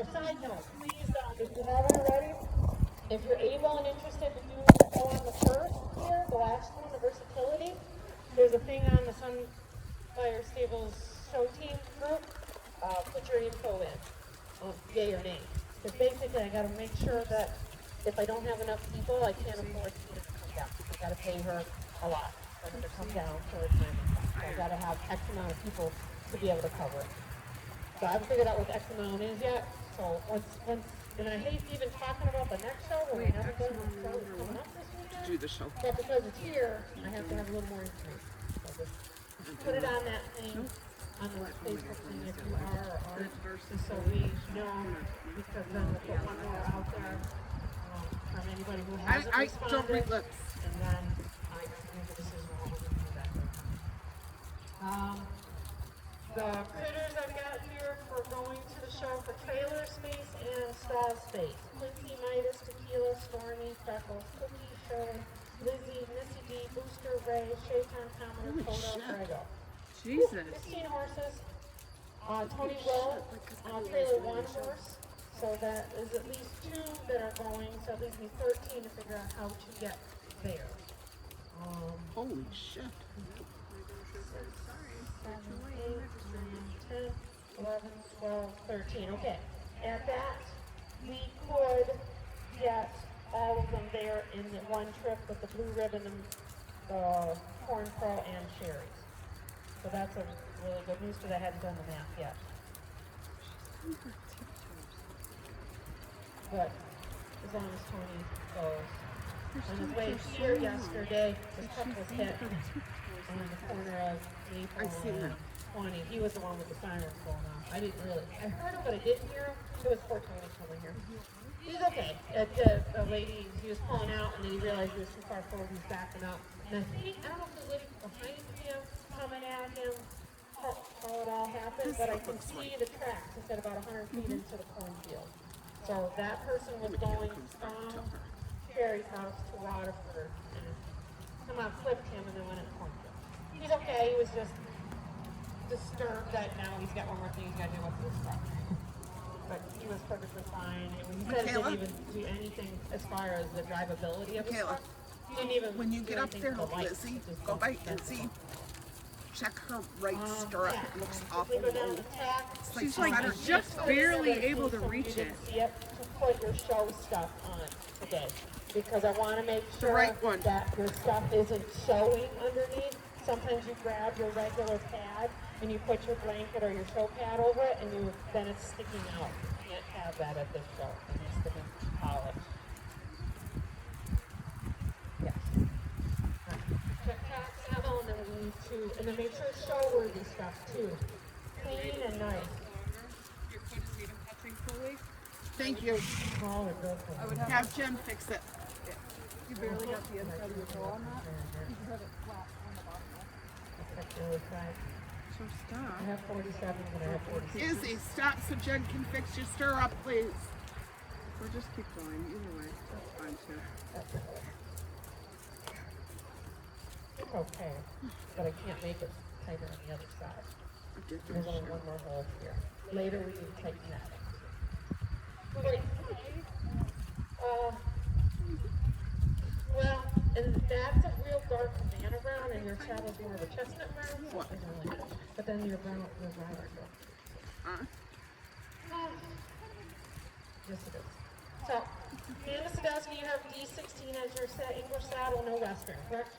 Side note, please, if you haven't already, if you're able and interested to go on the first here, the last one, the versatility, there's a thing on the Sunfire Stables show team group. Put your info in, yay or nay. Because basically, I got to make sure that if I don't have enough people, I can't afford to come down. I got to pay her a lot for her to come down for her time and stuff. So I got to have X amount of people to be able to cover it. So I haven't figured out what the X amount is yet. So once, and I hate even talking about the next show when we haven't done the show that's coming up this weekend. Do the show. But because it's here, I have to have a little more information. So just put it on that thing, on the Facebook thing if you are or aren't, just so we know, because then we'll put one more out there from anybody who hasn't I responded. don't read lips. And then I can make a decision on what we're going to do that way. The critters I've got here for going to the show for trailer space and stall space. Quincy, Midas, Tequila, Stormy, Freckles, Cookie, Shirley, Lizzie, Missy D, Booster, Ray, Shaitan, Commodore, Kodo, Grego. Jesus. 15 horses. Tony Will, trailer 1 horse. So that is at least 2 that are going, so it leaves me 13 to figure out how to get there. Holy shit. 7, 8, 9, 10, 11, 12, 13. Okay. At that, we could get all of them there in the one trip with the blue ribbon, the corn crow, and cherries. So that's a really good news because I hadn't done the math yet. But as long as Tony goes. On his way here yesterday, his truck was hit on the corner of Maple and 20. He was the one with the sirens going off. I didn't really, I heard him, but I didn't hear him. It was poor Tony coming here. He's okay. The lady, he was pulling out, and then he realized he was too far forward. He's backing up. And I don't know if the lady behind him, coming at him, how it all happened, but I can see the tracks. He said about 100 feet into the cornfield. So that person was going from Sherry's house to Waterford, and somehow flipped him and then went in the cornfield. He's okay. He was just disturbed that now he's got one more thing he's got to do with this stuff. But he was perfectly fine. He said he didn't even do anything as far as the drivability of the truck. He didn't even when you get up there, Lizzie, go by and see. Check her right stirrup. Yeah. It looks If awful we go down low. the track, She's like just barely able to reach it. Yep, to put your show stuff on today. Because I want to make sure right one. that your stuff isn't showing underneath. Sometimes you grab your regular pad and you put your blanket or your show pad over it, and then it's sticking out. You can't have that at this show. It needs to be polished. Yes. Check track 7, and then we need to, and then make sure it's show-worthy stuff too. Clean and nice. Your foot is even touching fully. Thank you. Small or broken. Have Jen fix it. You barely got the inside of your toe on that. You should have it flat on the bottom. That's really right. So stop. I have 47 and I have 46. Izzy, stop so Jen can fix your stirrup, please. Or just keep going. Either way, that's fine too. It's okay, but I can't make it tighter on the other side. There's only one more hole here. Later we can tighten that. Great. Well, and that's a real dark banana brown, and your saddle's more of a chestnut brown. What? But then your brown, your brown are good. Yes, it is. So, Amanda Sadowski, you have D16 as your English saddle, no Western, correct?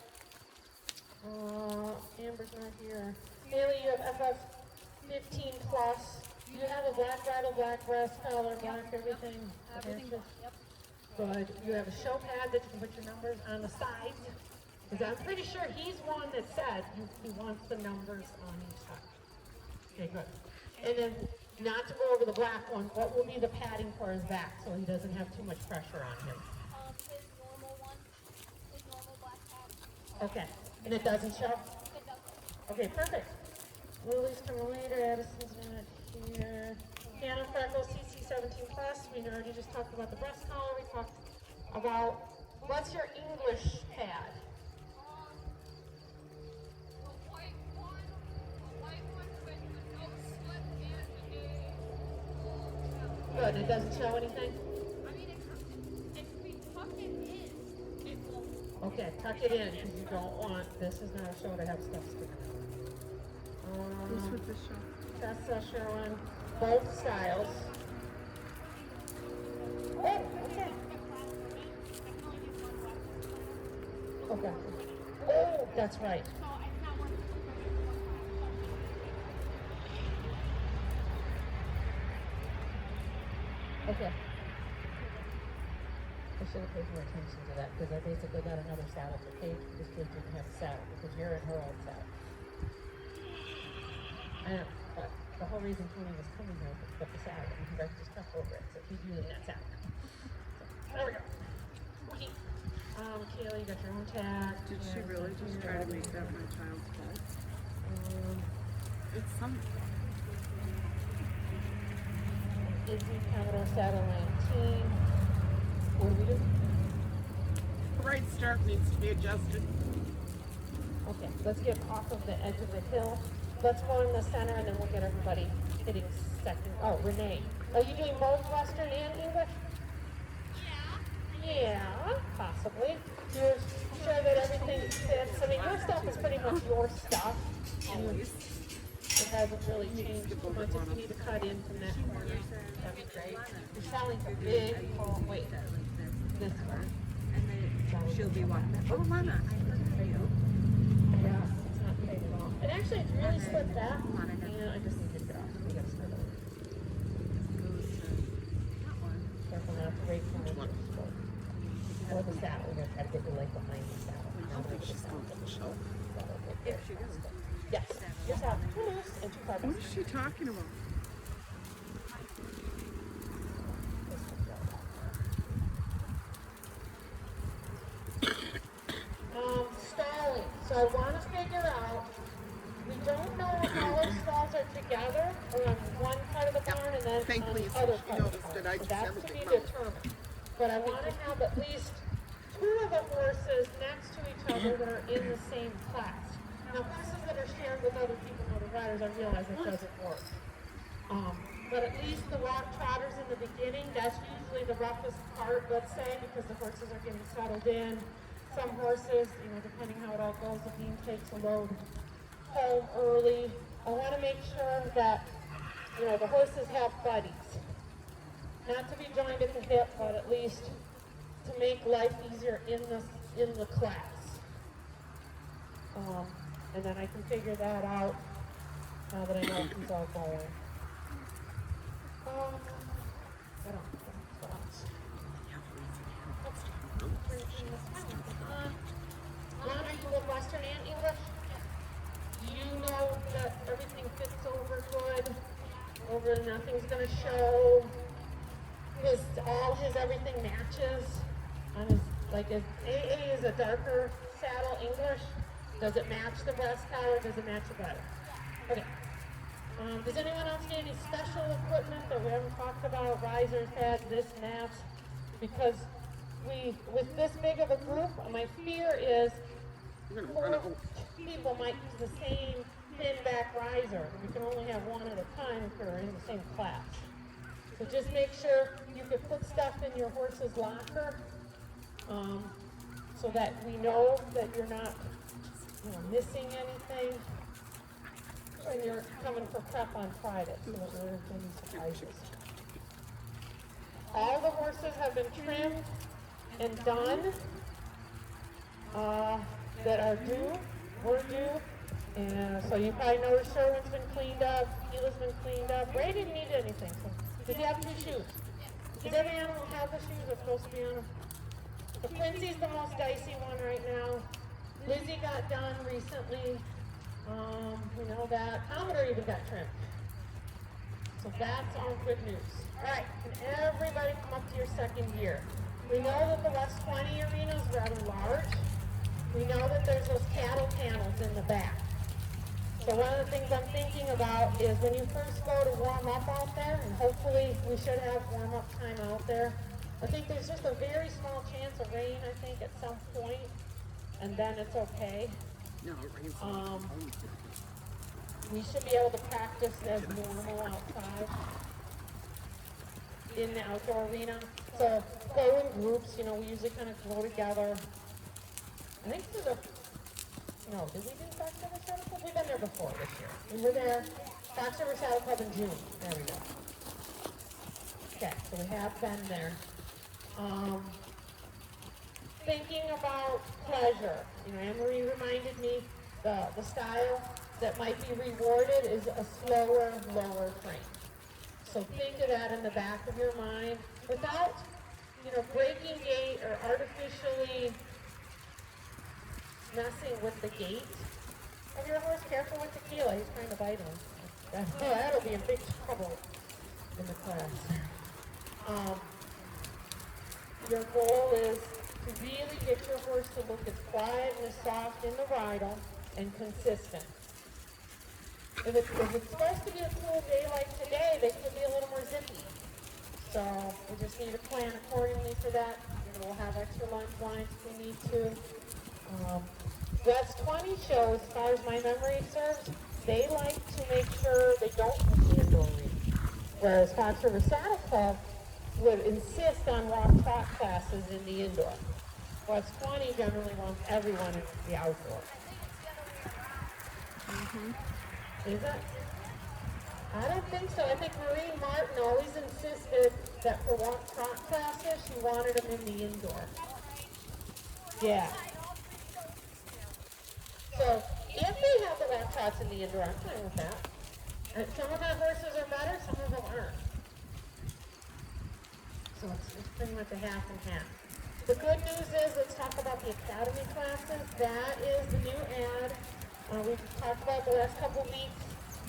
Amber's not here. Haley, you have FF 15 plus. You have a black bridle, black breast collar, black everything. Everything. Yep. Good. You have a show pad that you can put your numbers on the sides. Because I'm pretty sure he's one that said he wants the numbers on each side. Okay, good. And then, not to go over the black one, what will be the padding for his back so he doesn't have too much pressure on him? His normal one, his normal black pad. Okay. And it doesn't show? It doesn't. Okay, perfect. Lily's coming later, Addison's not here. Hannah Freckles, CC 17 plus. We already just talked about the breast collar. We talked about, what's your English pad? The white one with no slip and a good. It doesn't show anything? I mean, if we tuck it in, it will. Okay, tuck it in because you don't want, this is not a show to have stuff sticking out. Who's with the show? That's showing both styles. Oh, okay. Okay. Oh, that's right. So it's not worth it. Okay. I should have paid more attention to that because I basically got another saddle for Kate because Kate didn't have a saddle because you're in her own saddle. I know, but the whole reason Tony was coming here was to put the saddle and he wrecked his truck over it, so he's using that saddle. So, there we go. Okay. Kayla, you got your own tag. Did she really just try to make that my child's fault? It's some. Izzy, Commodore Saddle 19. What do we do? The right start needs to be adjusted. Okay, let's get off of the edge of the hill. Let's go in the center and then we'll get everybody hitting second. Oh, Renee. Are you doing both Western and English? Yeah, possibly. You're sure that everything fits. I mean, your stuff is pretty much your stuff. Always. It hasn't really changed too much. If you need to cut in from that corner, that'd be great. You're selling a big, oh, wait, this one. She'll be watching. Oh, Mama, I heard for you. Yeah, it's not paid at all. And actually, it's really split back. Yeah, I just need to get it off. We gotta start over. Careful not to rake from the or the saddle. We're gonna try to get your leg behind the saddle. I think she's going to the show. If she does. Yes, your saddle too loose and too far back. What is she talking about? Stalling. So I want to figure out, we don't know if all our stalls are together or on one part of the barn and then Thank on the Lisa. other She part of the noticed barn. it. I So just that's haven't to be taken out. determined. But I want to have at least two of the horses next to each other that are in the same class. Now, classes that are shared with other people, other riders, I realize it doesn't work. But at least the rock trotters in the beginning, that's usually the roughest part, let's say, because the horses are getting settled in. Some horses, depending how it all goes, the beam takes a load home early. I want to make sure that, the horses have buddies. Not to be joined at the hip, but at least to make life easier in the class. And then I can figure that out now that I know who's all going. What else? Lana, you live Western and English? You know that everything fits over good, nothing's gonna show. All his everything matches. On his, his AA is a darker saddle English. Does it match the breast collar? Does it match the better? Okay. Does anyone else need any special equipment that we haven't talked about? Risers, pads, this, mats? Because with this big of a group, my fear is 4 people might use the same thin back riser. We can only have one at a time if we're in the same class. So just make sure you can put stuff in your horse's locker, so that we know that you're not, missing anything when you're coming for prep on Friday, so that there aren't any surprises. All the horses have been trimmed and done, that are due, were due. And so you probably noticed Sherwin's been cleaned up, Gila's been cleaned up. Ray didn't need anything. So did you have new shoes? Does every animal have the shoes that's supposed to be on them? The Quincy's the most dicey one right now. Lizzie got done recently. We know that. Commodore even got trimmed. So that's all good news. All right, can everybody come up to your second year? We know that the West 20 arena is rather large. We know that there's those cattle panels in the back. So one of the things I'm thinking about is when you first go to warm up out there, and hopefully we should have warm up time out there, I think there's just a very small chance of rain, I think, at some point, and then it's okay. No, it rains. We should be able to practice as normal outside. in the outdoor arena. So go in groups, you know, we usually kind of go together. I think this is a, no, did we do Fox River Saddle Club? We've been there before this year. We were there, Fox River Saddle Club in June. There we go. Okay, so we have been there. Thinking about pleasure, you know, Anne-Marie reminded me the style that might be rewarded is a slower, lower frame. So think of that in the back of your mind without, you know, breaking gait or artificially messing with the gait of your horse. Careful with tequila, he's trying to bite him. That'll be in big trouble in the class. Your goal is to really get your horse to look as quiet and as soft in the bridle and consistent. If it's supposed to be a cool day like today, they could be a little more zippy. So we just need to plan accordingly for that. You know, we'll have extra lunch lines if we need to. West 20 shows, as far as my memory serves, they like to make sure they don't use the indoor arena. Whereas Fox River Saddle Club would insist on walk trot classes in the indoor. West 20 generally wants everyone in the outdoor. Is it? I don't think so. I think Marie Martin always insisted that for walk trot classes, she wanted them in the indoor. Yeah. So if they have the walk trots in the indoor, I'm fine with that. And some of my horses are better, some of them aren't. So it's pretty much a half and half. The good news is, let's talk about the academy classes. That is the new ad. We've talked about the last couple weeks.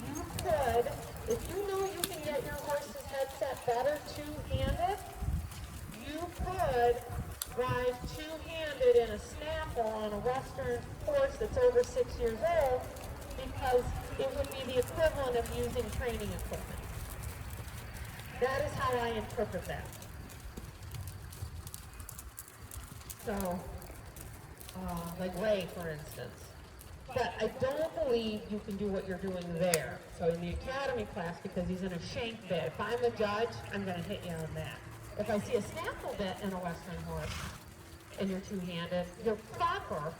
You could, if you know you can get your horse's headset better two-handed, you could ride two-handed in a snaffle on a Western horse that's over 6 years old, because it would be the equivalent of using training equipment. That is how I interpret that. So, like Ray, for instance. But I don't believe you can do what you're doing there. So in the academy class, because he's in a shank bit, if I'm a judge, I'm going to hit you on that. If I see a snaffle bit in a Western horse, and you're two-handed, you're proper,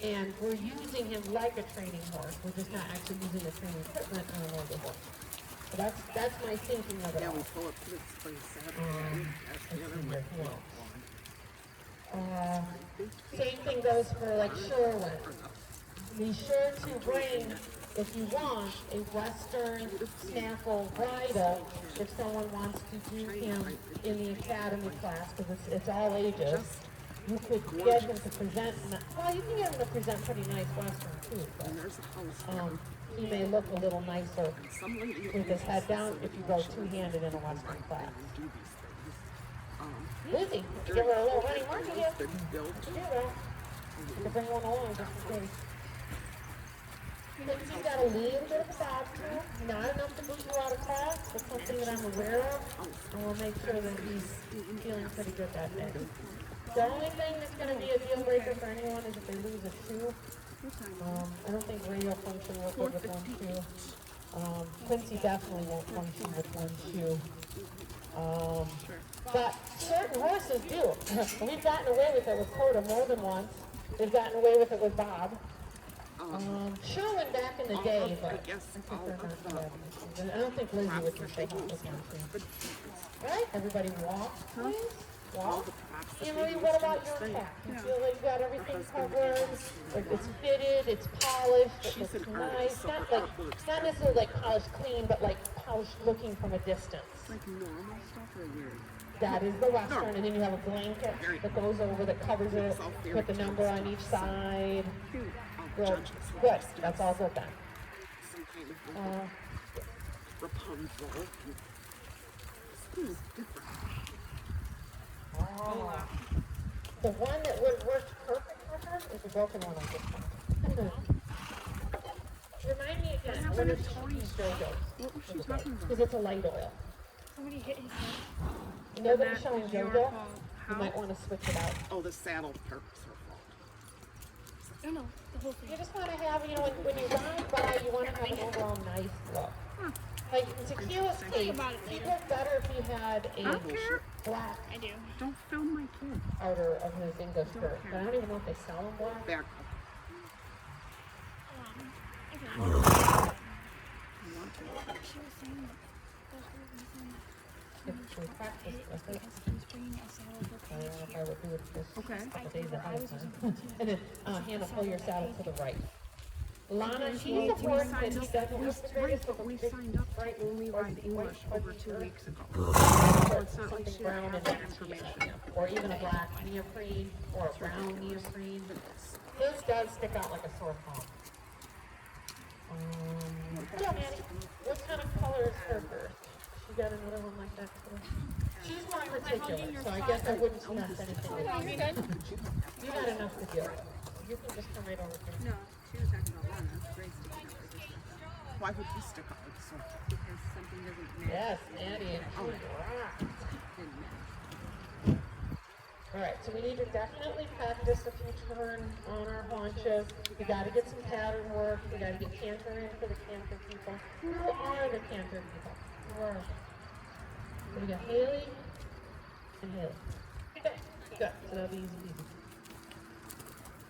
and we're using him like a training horse. We're just not actually using the training equipment on an older horse. So that's my thinking of it Yeah, all. we pull up to the spring Saturday. That's the other way. Same thing goes for like Sherwin. Be sure to bring, if you want, a Western snaffle bridle if someone wants to do him in the academy class, because it's all ages. You could get him to present, well, you can get him to present pretty nice Western too, And there's a house but there. he may look a little nicer Some lady with his head down if you go two-handed in a Western class. do these things. Lizzie, give her a little running market here. They built Do that. You can bring one along just in case. Lindsay's got a little bit of a bob too, not enough to boot you out of class, but something that I'm aware of, and we'll make sure that he's feeling pretty good that day. The only thing that's going to be a deal breaker for anyone is if they lose a shoe. I don't think Ray will function real good with one shoe. Quincy definitely won't function with one shoe. But certain horses do. We've gotten away with it with Coda more than once. We've gotten away with it with Bob. Sherwin back in the day, but I think they're not too bad. I don't think Lizzie would can stay home with one too. Right? Everybody walk, please. Walk. Emily, what about your pack? You feel like you got everything covered? Like it's fitted, it's polished, it looks nice. Not necessarily like polished clean, but like polished looking from a distance. like normal stuff or weird. That is the Western, and then you have a blanket that goes over, that covers it, put the number on each side. Good, good, that's all good then. Some kind of Rapunzel. This is different. Oh. The one that would work perfect for her is the broken one on this one. Remind me again, what is JoJo's? What was she talking about? Because it's a light oil. Somebody hit his head. Nobody's showing JoJo. You might want to switch it out. Oh, the saddle part was her fault. No, the whole thing. You just want to have, you know, when you ride by, you want to have an overall nice look. Like tequila's case, he'd look better if he had a black I do. Don't film my kid. outer of his English skirt. But I don't even know if they sell them black. Back. Okay. I want to. She was saying that If we practiced with it. he was bringing a saddle for I don't know if I would do it just a Okay. couple days ahead of time. And then, Hannah, pull your saddle to the right. Lana, she's a horse that he doesn't look the greatest, but We big, signed up for bright, Only white, Ride English white, over 2 white weeks ago. or It's not like something she brown has and that then information. or even a black neoprene or a brown neoprene. His does stick out like a sore thumb. Yeah, Maddie, what kind of color is her bird? She got another one like that too. She's more particular, so I guess I wouldn't stress anything. you're good. You got enough to deal with. You can just come right over here. No, she was talking about Lana. Grace sticking out like this. Why would you stick out like so? Because something doesn't match. Yes, Maddie, and she rocks. Didn't match. All right, so we need to definitely practice a few turn on our haunches. We got to get some pattern work. We got to get canter in for the canter people. Who are the canter people? Who are? So we got Haley and Haley. Okay, good. So that'll be easy.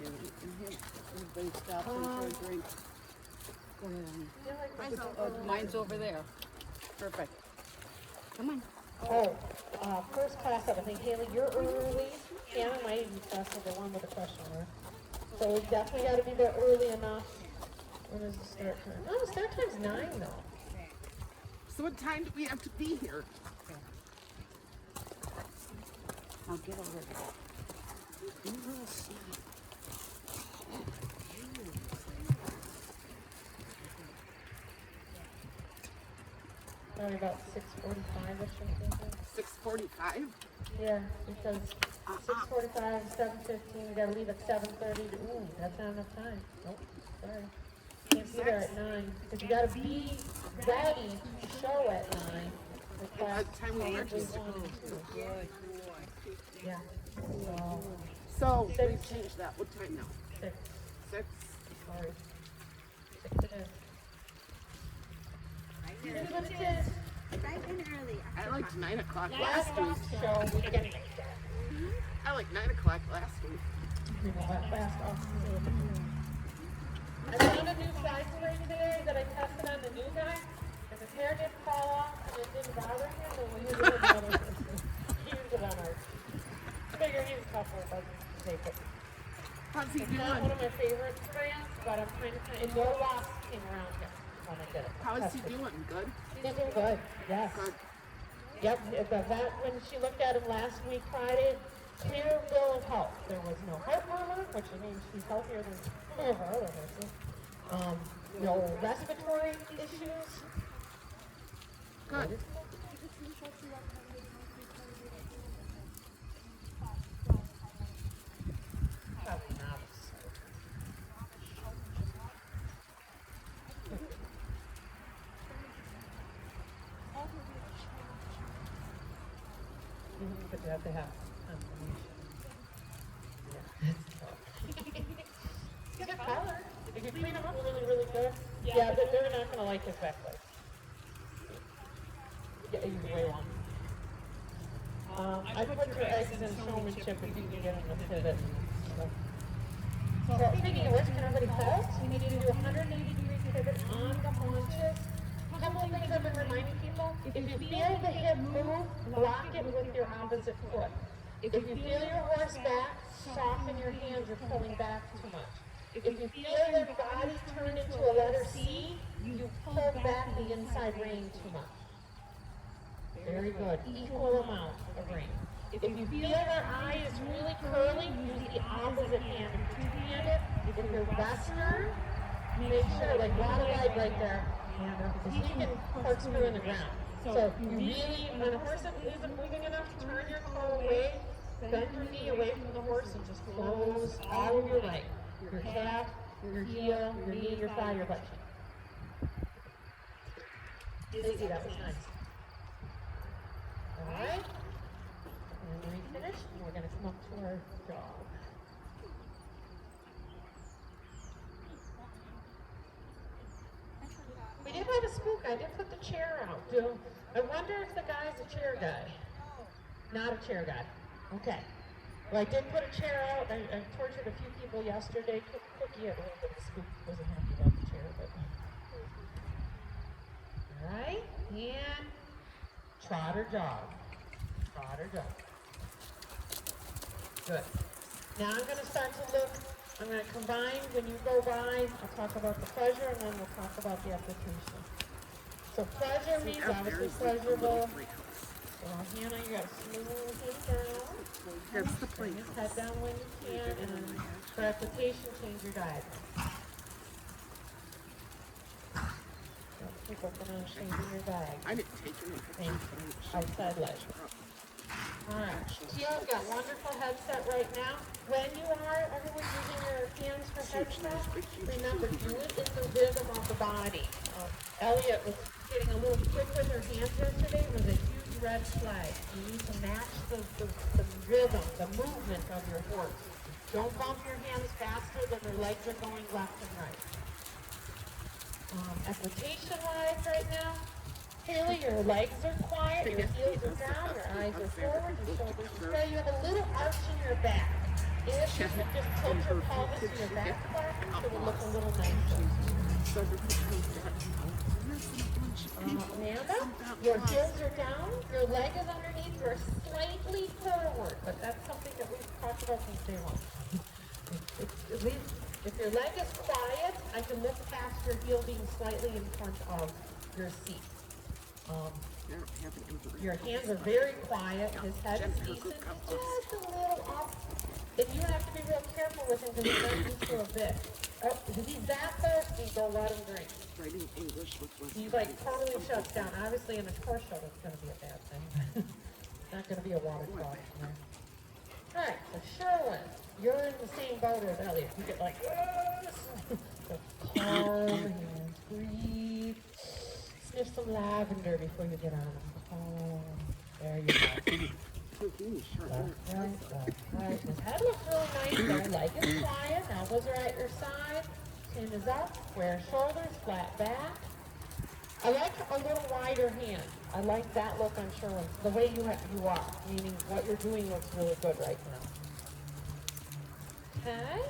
Everybody stops and for a drink. Go ahead, honey. Mine's over there. Perfect. Come on. Oh, first class up. I think Haley, you're early. Hannah might even pass the one with a question mark. So we definitely got to be there early enough. When is the start time? Oh, the start time's 9 though. So what time do we have to be here? I'll get over there. You will see. Probably about 6:45ish or something. 6:45. Yeah, because 6:45, 7:15, we gotta leave at 7:30. Ooh, that's not enough time. Nope, sorry. Can't be there at 9, because you gotta be ready to show at 9. with class What time we one register? and two. Yeah, so, So we changed that. What time now? 6, 6. sorry. 6 it is. It is what it is. I liked 9 o'clock Last last week. show, we can I liked 9 o'clock last week. last off. I found a new side plate today that I tested on the new guy, and his hair didn't fall off, and it didn't bother him, so we used it on ours. He used it on ours. Figure he's tougher, but take it. How's he It's not one doing? of my favorite brands, but I'm trying to find, and no loss came around yet when I did it. How is he Tested. doing? Good? He's doing good, yes. Good. Yep, the vet, when she looked at him last week Friday, clear bill of health. There was no heart murmur, which means she's healthier than some of our other horses. No respiratory issues. Good. Probably not. But you have to have confirmation. Yeah, it's tough. He's got color. If you clean him up really, really good, yeah, but they're not gonna like his back legs. Yeah, he's way long. I put your eggs in showmanship if you can get him to pivot. So speaking of which, can everybody pause? We need to do a 180-degree pivot on the haunches. A couple of things I've been reminding people. If you feel the hip move, block it with your opposite foot. If you feel your horse back, soften your hands, you're pulling back too much. If you feel their body turn into a letter C, you pull back the inside rein too much. Very good. Equal amount of rein. If you feel their eye is really curly, use the opposite hand. If you two-hand it, if you're Western, make sure, like water light right there, because he can corkscrew in the ground. So you really, when a horse isn't moving enough, turn your toe away, bend your knee away from the horse, and just close all of your leg. Your calf, your heel, your knee, your thigh, your butt cheek. Easy, that was nice. All right. And when we finish, we're going to come up to our dog. We did have a spook I did put the chair out. I wonder if the guy's a chair guy. Not a chair guy. Okay. Well, I did put a chair out. I tortured a few people yesterday. Cookie had a little bit of a spook. Wasn't happy about the chair, but. All right. And trot or jog. Trot or jog. Good. Now I'm going to start to look. I'm going to combine, when you go by, I'll talk about the pleasure and then we'll talk about the application. So pleasure means Out there obviously is like the little pleasurable. playhouse. So Hannah, you got to smooth him down. That's the Bring his playhouse. head down when you can, and then for application, change your diagram. Keep opening and changing your diagram. I didn't take any Thank pictures. you. Outside ledge. Alright, Teal's got wonderful headset right now. When you are, everyone using your hands for headset, remember, do it in the rhythm of the body. Elliot was getting a little quick with her hands yesterday. It was a huge red flag. You need to match the rhythm, the movement of your horse. Don't bump your hands faster than their legs are going left and right. Application-wise right now, Haley, your legs are quiet, your heels are down, your eyes are forward, your shoulders are straight. You have a little arch in your back. If you could just tilt your pelvis to your back flat, it would look a little nicer. Amanda, your heels are down, your leg is underneath, you're slightly forward, but that's something that we've talked about since day one. At least, if your leg is quiet, I can look past your heel being slightly in front of your seat. Your hands are very quiet, his head is decent, just a little off. And you have to be real careful with him because he's not used to a bit. Oh, if he's that thirsty, go let him drink. Writing English with He's like totally shuts down. Obviously in a horse show, it's going to be a bad thing. Not going to be a water trough. All right, so Sherwin, you're in the same boat as Elliot. You get like, so calm hands, breathe. Sniff some lavender before you get on them. Oh, there you go. Right. His head looks really nice there. Leg is quiet. Elbows are at your side. Chin is up. Square shoulders. Flat back. I like a little wider hand. I like that look on Sherwin. The way you are, meaning what you're doing looks really good right now. Okay.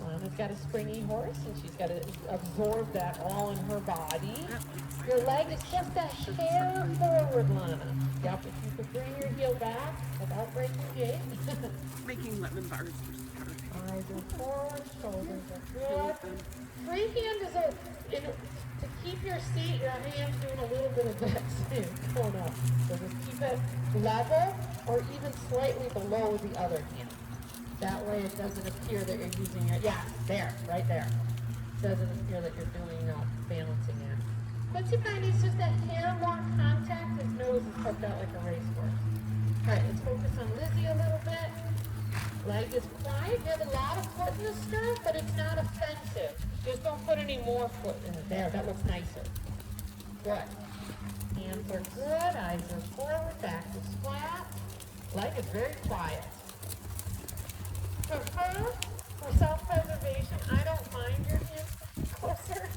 Lana's got a springy horse, and she's got to absorb that all in her body. Your leg is just a hair forward, Lana. Yep, if you could bring your heel back without breaking the gait. making lemon bars for Saturday. Eyes are forward, shoulders are good. Free hand is to keep your seat, your hand's doing a little bit of that too, pulling up. So just keep it level or even slightly below the other hand. That way it doesn't appear that you're using it. Yeah, there, right there. Doesn't appear that you're doing balancing it. Quincy Pie needs just a hair more contact. His nose is poked out like a racehorse. All right, let's focus on Lizzie a little bit. Leg is quiet. You have a lot of foot in the stirrup, but it's not offensive. Just don't put any more foot in it. There, that looks nicer. Good. Hands are good. Eyes are forward. Back is flat. Leg is very quiet. For her, for self-preservation, I don't mind your hands closer.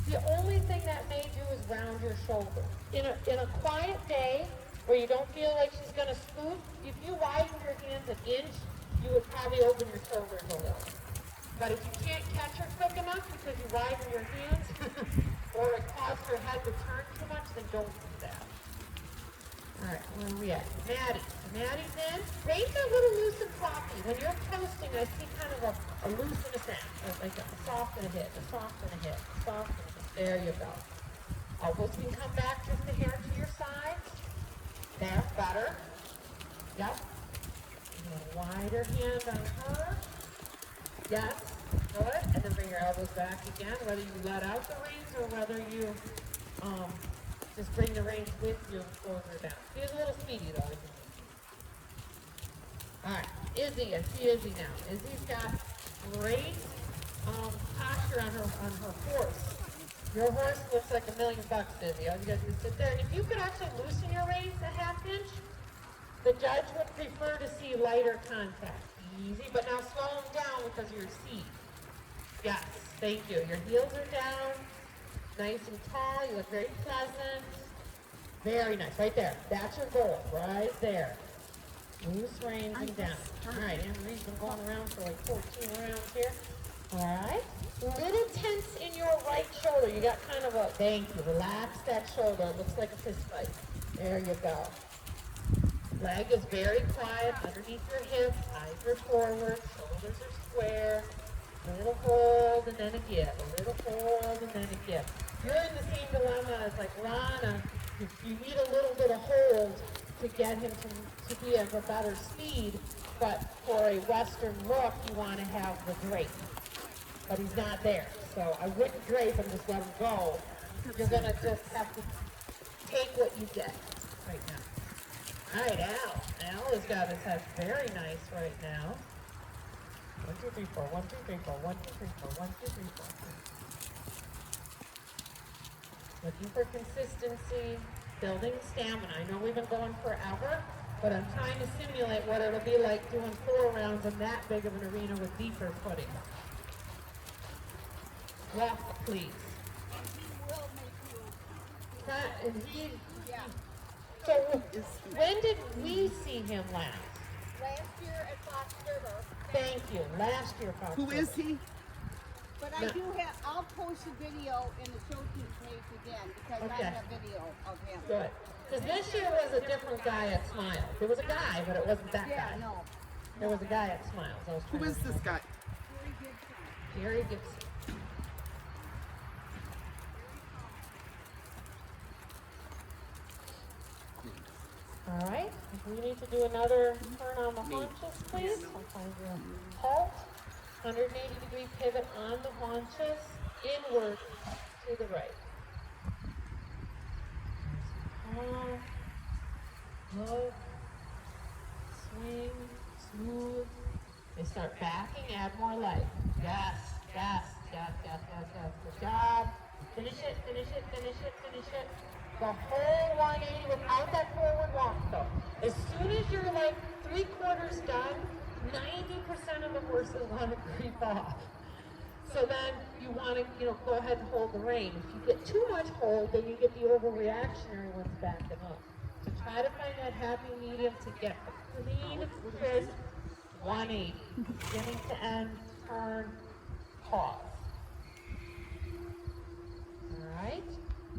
The only thing that may do is round your shoulder. In a quiet day where you don't feel like she's going to scoop, if you widen your hands an inch, you would probably open your shoulders a little. But if you can't catch her quick enough because you widen your hands or it caused her head to turn too much, then don't do that. All right, where are we at? Maddie. Maddie's in. Raise a little loose and floppy. When you're posting, I see kind of a loose and a snap, like a soft and a hit, a soft and a hit, a soft and a hit. There you go. Elbows can come back just a hair to your side. There, better. Yep. And a wider hand on her. Yes, good. And then bring your elbows back again, whether you let out the reins or whether you just bring the reins with you and close her down. She's a little speedy though. All right, Izzy, I see Izzy now. Izzy's got great posture on her horse. Your horse looks like $1 million, Izzy. All you gotta do is sit there. And if you could actually loosen your reins a ½ inch, the judge would prefer to see lighter contact. Easy, but now slow them down because of your seat. Yes, thank you. Your heels are down. Nice and tall, you look very pleasant. Very nice, right there. That's your goal, right there. Loose reins and down. All right, Anne-Marie's been going around for like 14 rounds here. All right. Little tense in your right shoulder. You got kind of a, thank you. Relax that shoulder. It looks like a fist fight. There you go. Leg is very quiet underneath your hips. Eyes are forward. Shoulders are square. A little hold and then a give. A little hold and then a give. You're in the same dilemma as like Lana. You need a little bit of hold to get him to be of a better speed, but for a Western look, you want to have the drape. But he's not there, so I wouldn't drape and just let him go. You're going to just have to take what you get right now. All right, Al. Al has got his head very nice right now. 1, 2, 3, 4, 1, 2, 3, 4, 1, 2, 3, 4, 1, 2, 3, 4. Looking for consistency, building stamina. I know we've been going forever, but I'm trying to simulate what it'll be like doing 4 rounds in that big of an arena with deeper footing. Walk, please. And he, so when did we see him last? Last year at Fox River. Thank you. Last year, Fox Who River. is he? But I do have, I'll post a video in the show team page again because I Okay. have video of him. Good. Because this year was a different guy at Smiles. There was a guy, but it wasn't that Yeah, guy. no. There was a guy at Smiles. I was Who trying is to this guy? Gary Gibson. All right. We need to do another turn on the haunches, please. I'll find your halt. 180-degree pivot on the haunches, inward to the right. Palm, low, swing, smooth. They start backing, add more leg. Yes, yes, yes, yes, yes, yes. Good job. Finish it, finish it, finish it, finish it. The whole 180 without that forward walk though. As soon as you're like 3/4 done, 90% of the horses want to creep off. So then you want to, go ahead and hold the rein. If you get too much hold, then you get the overreactionary ones backing up. So try to find that happy medium to get a clean, crisp 180. Beginning to end, turn, pause. All right.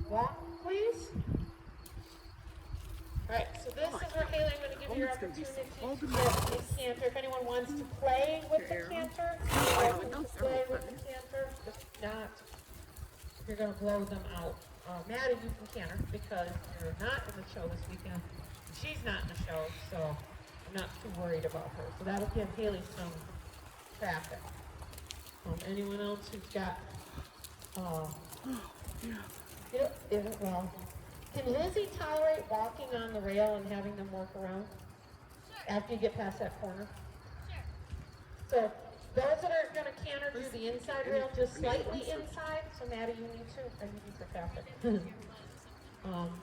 Walk, please. All right, so this is where, Haley, I'm going to give you your opportunity to get a canter. If anyone wants to play with the canter, you're welcome to play with the canter. If not, you're going to blow them out. Maddie, you can canter because you're not in the show this weekend. She's not in the show, so I'm not too worried about her. So that'll give Haley some traffic. Anyone else who's got, well, can Lizzie tolerate walking on the rail and having them work around? After you get past that corner? So those that are going to canter do the inside rail just slightly inside. So Maddie, you need to, I need you for traffic.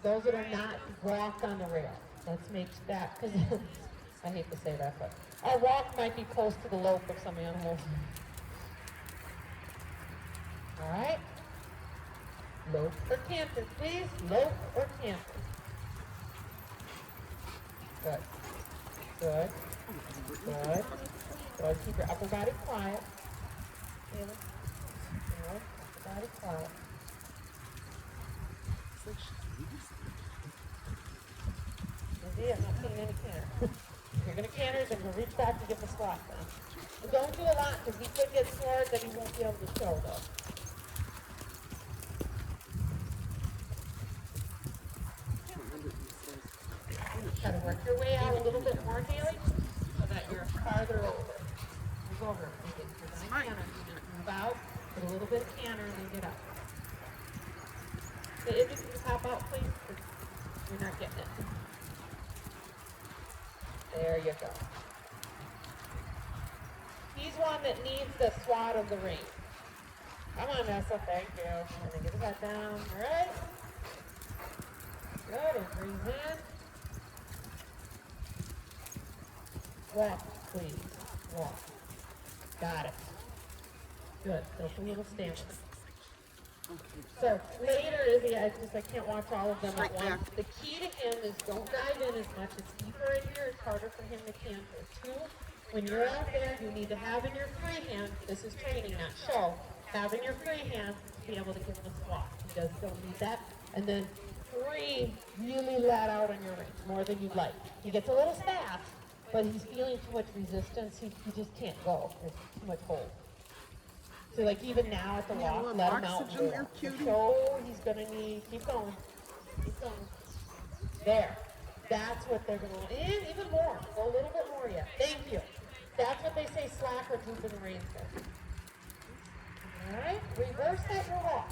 Those that are not, walk on the rail. Let's make that, because I hate to say that, but our walk might be close to the lope of some animals. All right. Lope or canter, please. Lope or canter. Good. Good. Good. Good. Keep your upper body quiet. Taylor. Good. Upper body quiet. Lizzie, I'm not seeing any canter. If you're going to canter, then you'll reach back to get the squat done. But don't do a lot because he could get scored that he won't be able to show though. Try to work your way out a little bit more, Haley, so that you're farther over. Move over. Because I canter. Move out, put a little bit of canter, and then get up. If you can pop out, please. You're not getting it. There you go. He's one that needs the swat of the ring. Come on, Nessa. Thank you. And then get that down. All right. Good. And breathe in. Walk, please. Walk. Got it. Good. Built a little stamina. So later is I can't watch all of them Right at once. The key to him is don't dive in as much. It's deeper in here. It's harder for him to canter. Two, when you're out there, you need to have in your free hand. This is training, not show. Have in your free hand to be able to give him a squat. He does still need that. And then three, really let out on your range more than you'd like. He gets a little fast, but he's feeling too much resistance. He just can't go. There's too much hold. So like even now at the Yeah, walk, little let him out oxygen more. there, The cutie. show, he's gonna need, keep going. Keep going. There. That's what they're gonna, and even more. Go a little bit more yet. Thank you. That's what they say slack or droop in the reins for. All right, reverse that your walk.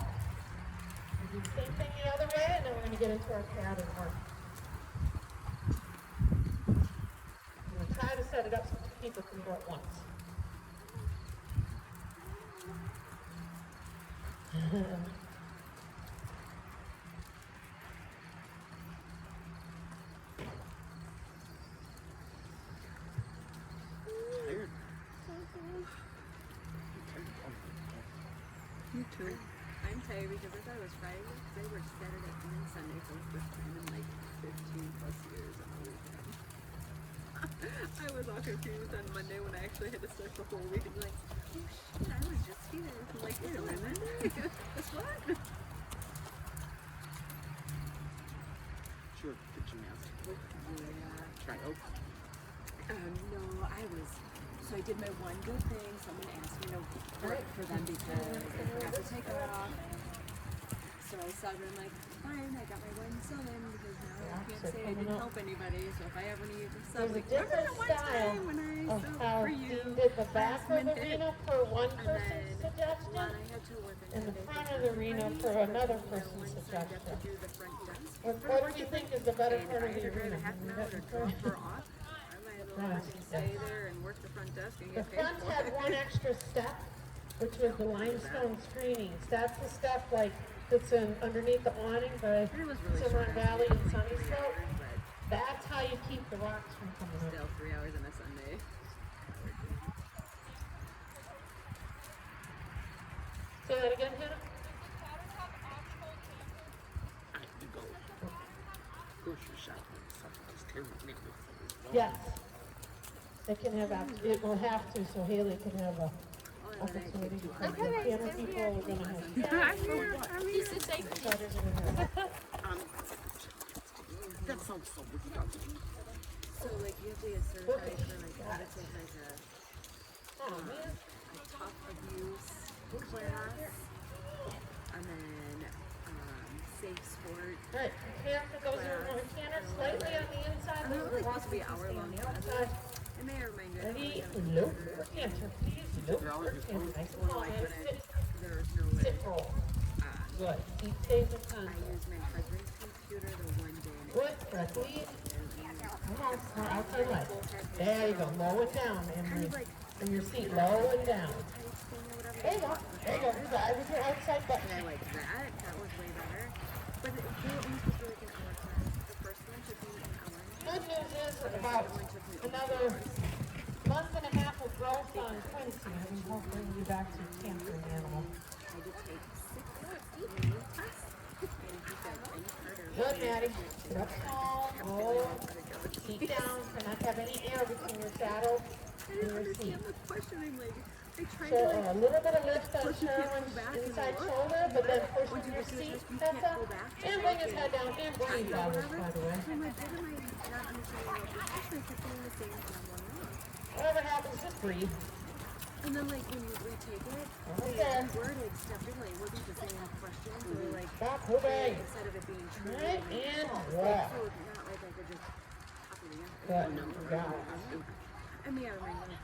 We do the same thing the other way, and then we're gonna get into our pad and work. I'm gonna try to set it up so two people can go at once. Tired. Me too. I'm tired because I thought it was Friday because I worked Saturday and then Sunday for the first time in like 15 plus years on the weekend. I was all confused on Monday when I actually had to start the whole week and be like, oh shit, I was just here. I'm like, wait a minute. Guess what? Sure, get gymnastics. Yeah. Try out. No, I was. So I did my one good thing. Someone asked me to work for them because they forgot to take off. So I subbed and I'm like, fine, I got my one sub in because now I can't say I didn't help anybody. So if I ever need to sub, There's a like, remember different that one style time when I of subbed how for he you did the back last of the minute? arena for one And person's then suggestion, one I had to work and the day front for of the arena everybody, for so another no person's one signed up suggestion. to do the front desk. What do you think is the better And part of if I the had to drive arena? a half an You hour got to the drop her off, I might as well Right. fucking stay there and work the front desk and The get paid front for had it. one extra step, which was the limestone screenings. That's the stuff like that's in underneath the awning by It was really Cimarron short. Valley and Like Sunny 3 Slope. hours, but That's how you keep the rocks from coming up. still 3 hours on a Sunday. Say that again, Hannah? You go. Grocery shopping. Something's terrible. Yes. It can have, it will have to, so Haley can have a Oh, and then I opportunity. take 2 Because hours. the camera people are gonna have. That sounds so disgusting. So like you have to get certified for like you have to take like Oh, man. a tough abuse class, and then safe sport. Right, can't, for those who are going to canter slightly on the inside. I know the it's rock supposed to be needs to stay hour-long on the classes. outside. It may or may not. Ready, low for canter, please, low for canter. Nice and Or calm, like and when sit, there's no way. sit roll. Good, deep stays and I contact. use my husband's computer the one day. And Good, correctly. Almost, more outside leg. There you go, low and down, Emery. From your seat, low and down. There you go, there you go. Drive with your outside And I button. like that. That was way better. But it only supposed to be like an hour class. The first one took me an hour. Good news is about another month and a half of growth on Quincy, and hopefully you back to camping animal. I did take 6 tests. And he said, any harder. Good, Maddie. Sit up tall, roll, seat down, try not to have any air between your saddle I and didn't your seat. understand the question. I'm like, I tried So to like. a little bit of lift on Push your hips Sherwin's back and inside look. shoulder, but then Once pushing you your get to the seat, twist, you that's can't up. go back. And bring his head down, and breathe, Alice, by the way. So I'm like, what am I not understanding about this question? I kept doing the same thing one wrong. Whatever happens, just breathe. And then like when you retake it, Almost there. the worded stuff really wasn't the same questions. They were like, Stop moving. instead of it being true, Right, like, and false. walk. So it's not like I could just copy the answer. Good, you got it. I mean, I remember like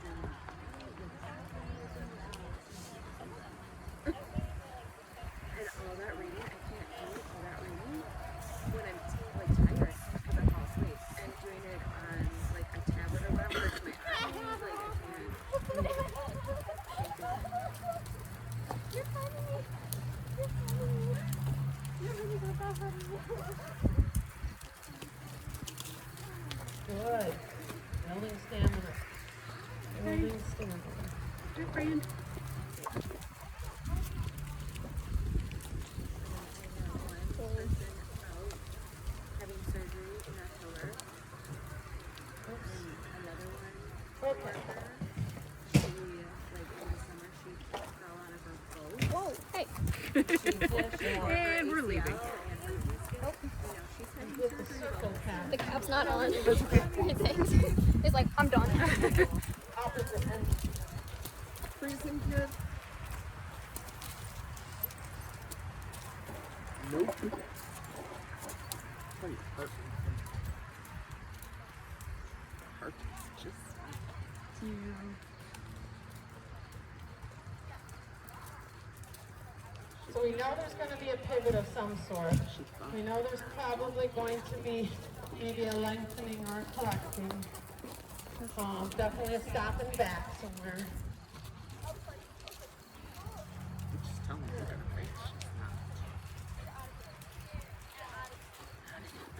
and all that reading, I can't do all that reading when I'm like tired because I fall asleep. And doing it on like a tablet or whatever, it's my eyes, like I can't. You're funny. You're funny. You're really good at funny. Good. Building stamina. Building stamina. Hi, friend. Okay. She, like in the summer, she fell out of her boat. Whoa, hey. And we're leaving. Oh. She's having With the circle The path, cap's not on. Thanks. It's like, I'm done. opposite end. Freezing kid. Nope. Wait, heart. Heart is just. So we know there's going to be a pivot of some sort. We know there's probably going to be maybe a lengthening or a collecting. Definitely a stop and back somewhere. Just tell me we're gonna fight.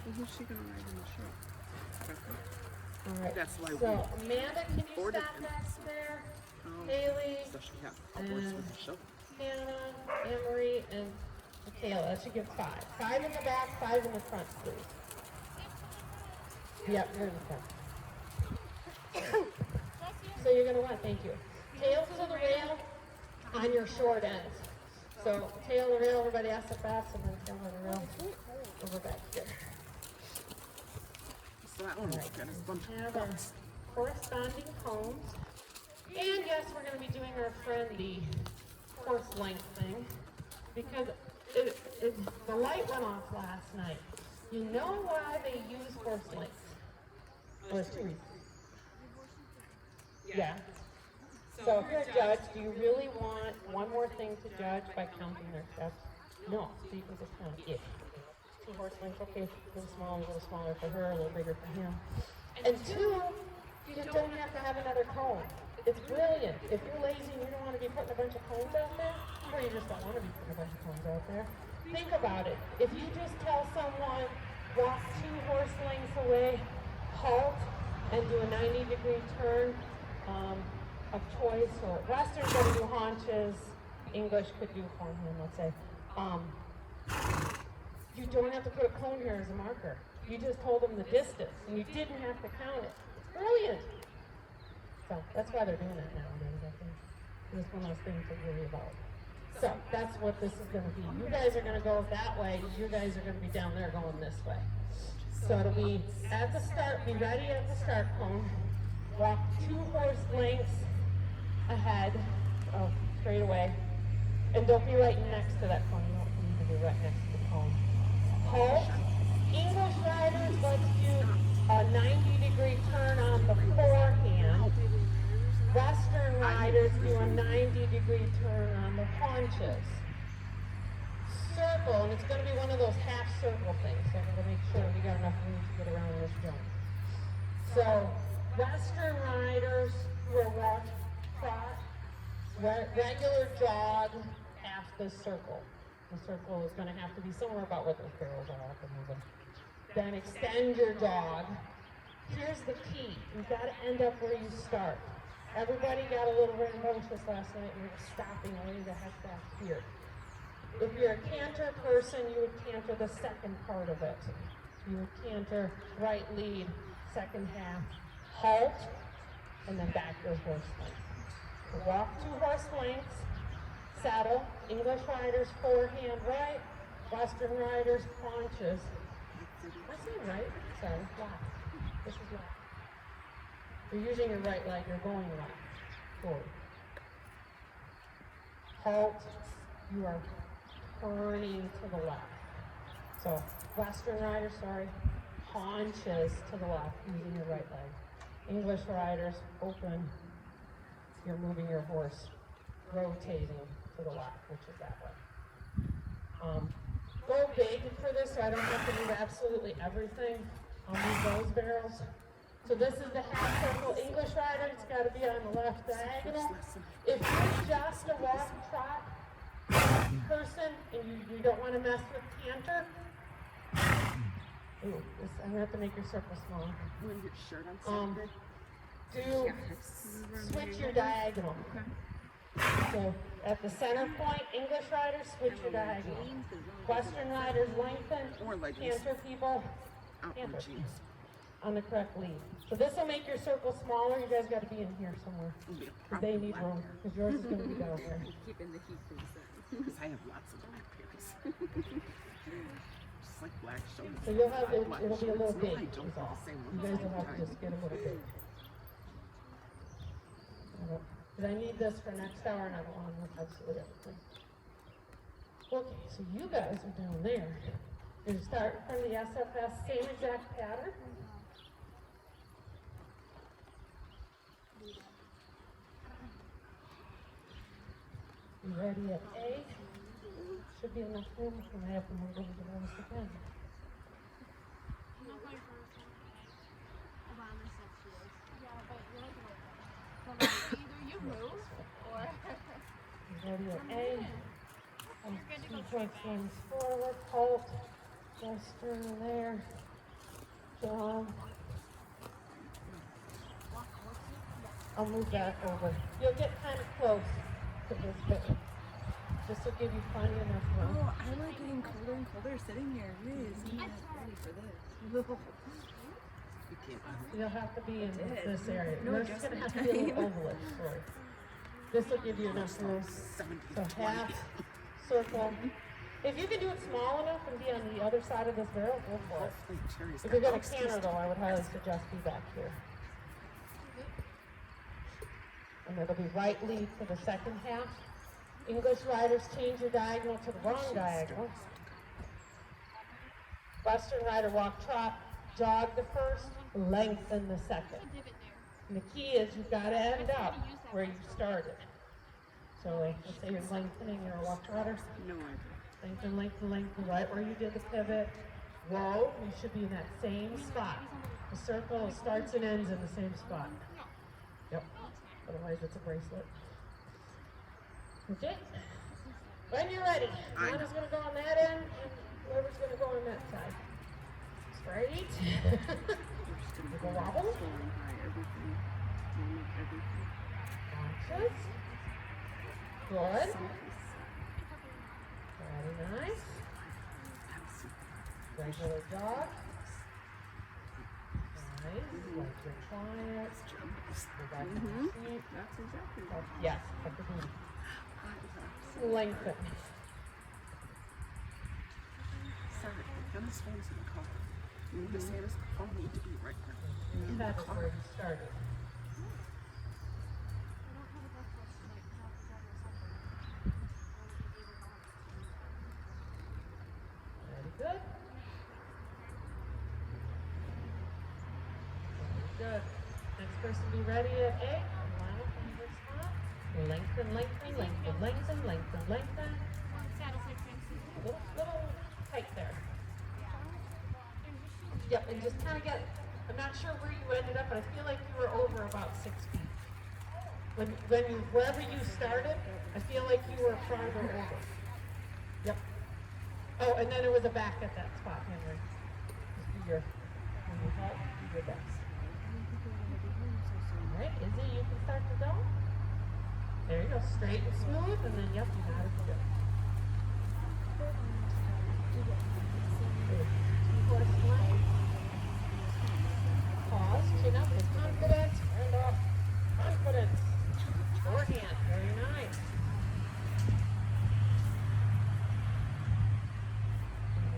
Well, who's she gonna ride in the show? All right. That's why So Amanda, can you ordered stop him. back there? Oh, Haley, so she got a horse with the show. Hannah, Emery, and Michaela. That should give 5. 5 in the back, 5 in the front, please. Yep, you're in the front. So you're gonna what? Thank you. Tail to the rail on your short ends. So tail to the rail, everybody has to fast, and then tail to the rail over back here. So that one got a bunch of Have our bucks. corresponding combs. And yes, we're gonna be doing our friendly horse length thing because the light went off last night. You know why they use horse lengths? Well, there's 2 reasons. Yeah. So if you're a judge, do you really want one more thing to judge by counting their steps? No. So you can just count it. 2 horse lengths, okay, a little smaller for her, a little bigger for him. And 2, you don't have to have another cone. It's brilliant. If you're lazy and you don't want to be putting a bunch of cones out there, or you just don't want to be putting a bunch of cones out there, think about it. If you just tell someone, walk 2 horse lengths away, halt, and do a 90-degree turn of choice, or Western's going to do haunches, English could do forehand, let's say. You don't have to put a cone here as a marker. You just told them the distance, and you didn't have to count it. It's brilliant. So that's why they're doing it nowadays, I think. It's one of those things to worry about. So that's what this is going to be. You guys are going to go that way. You guys are going to be down there going this way. So it'll be at the start, be ready at the start cone. Walk 2 horse lengths ahead, straight away. And don't be right next to that cone. You don't need to be right next to the cone. Halt. English riders, let's do a 90-degree turn on the forehand. Western riders do a 90-degree turn on the haunches. Circle, and it's going to be one of those half circle things, so I'm going to make sure we got enough room to get around this jump. So, Western riders will walk, trot, regular jog, half this circle. The circle is going to have to be somewhere about where those barrels are up and moving. Then extend your jog. Here's the key. You've got to end up where you start. Everybody got a little rambunctious last night and we were stopping way the heck back here. If you're a canter person, you would canter the second part of it. You would canter right lead, second half, halt, and then back your horse length. So walk 2 horse lengths, saddle, English riders forehand right, Western riders haunches. I said right? Sorry, left. This is left. You're using your right leg, you're going left, forward. Halt, you are turning to the left. So, Western riders, haunches to the left, using your right leg. English riders, open, you're moving your horse, rotating to the left, which is that way. Go big for this, so I don't have to move absolutely everything. I'll move those barrels. So this is the half circle English rider, it's got to be on the left diagonal. If you're just a walk trot person and you don't want to mess with canter, I'm going to have to make your circle smaller. When your shirt on Switch your diagonal. So at the center point, English riders switch your diagonal. Western riders lengthen, Or leggings. canter people, out canter. on jeans. on the correct lead. So this will make your circle smaller. You guys got to be in here somewhere. It'll be a Because they need problem room. Because yours is going to be down there. Keeping the heat from the sun. because I have lots of black hairs. Just like black shoulders. So you'll have, Black it'll be a little shirts. No, big, I don't is all. have the same You ones guys all will the have to time. just get a little big. Because I need this for next hour and I don't want to miss absolutely everything. Okay, so you guys are down there. You're gonna start from the SFS, same exact pattern. You ready at A? Should be enough room when I have to move over to the rest again. Either you move or You ready at A? Two joint swings forward, halt, Wester there, jog. I'll move that over. You'll get kind of close to this bit. This will give you plenty enough room. Oh, I like getting colder and colder sitting here. Really, I'm not ready for this. You can't move. You'll have to be in did. this area. No This is gonna have to be a little ovalish for you. This will give you enough room. 70, So half, circle. If you can do it small enough and be on the other side of this barrel, go for it. Hopefully Cherry's If you're got gonna those canter twisted. though, I would highly suggest be back here. And it'll be right lead for the second half. English riders change your diagonal to the wrong diagonal. Western rider walk trot, jog the first, lengthen the second. And the key is you've got to end up where you started. So let's say you're lengthening your walk trotter. No idea. Lengthen, lengthen, lengthen, right where you did the pivot. Whoa, you should be in that same spot. The circle starts and ends in the same spot. Yep, otherwise it's a bracelet. Okay, when you're ready, I one know. is gonna go on that end, and whoever's gonna go on that side. Straight. We're just gonna Go wobble. Scoring high, everything. Moment, everything. Conscious. Good. Someplace. Very nice. Have some. Regular jog. Nice. Like you're trying it. Go back to the seat. That's exactly Oh, what yes, at the booty. I was Lengthen. Sorry, I'm the phone's in the car. You need to say this phone need to be right now. And that's where you started. Very good. Very good. Next person be ready at A. Line up in your spot. Lengthen, lengthen, lengthen, lengthen, lengthen, lengthen. Little tight there. Yep, and just kind of get, I'm not sure where you ended up, but I feel like you were over about 6 feet. Wherever you started, I feel like you were farther over. Yep. Oh, and then it was a back at that spot, Henry. Just do your, when you halt, do your best. All right, Izzy, you can start to go. There you go, straight and smooth, and then, yep, you got it to go. Two-horse line. Pause, chin up with confidence, and off. Confidence. Forehand, very nice.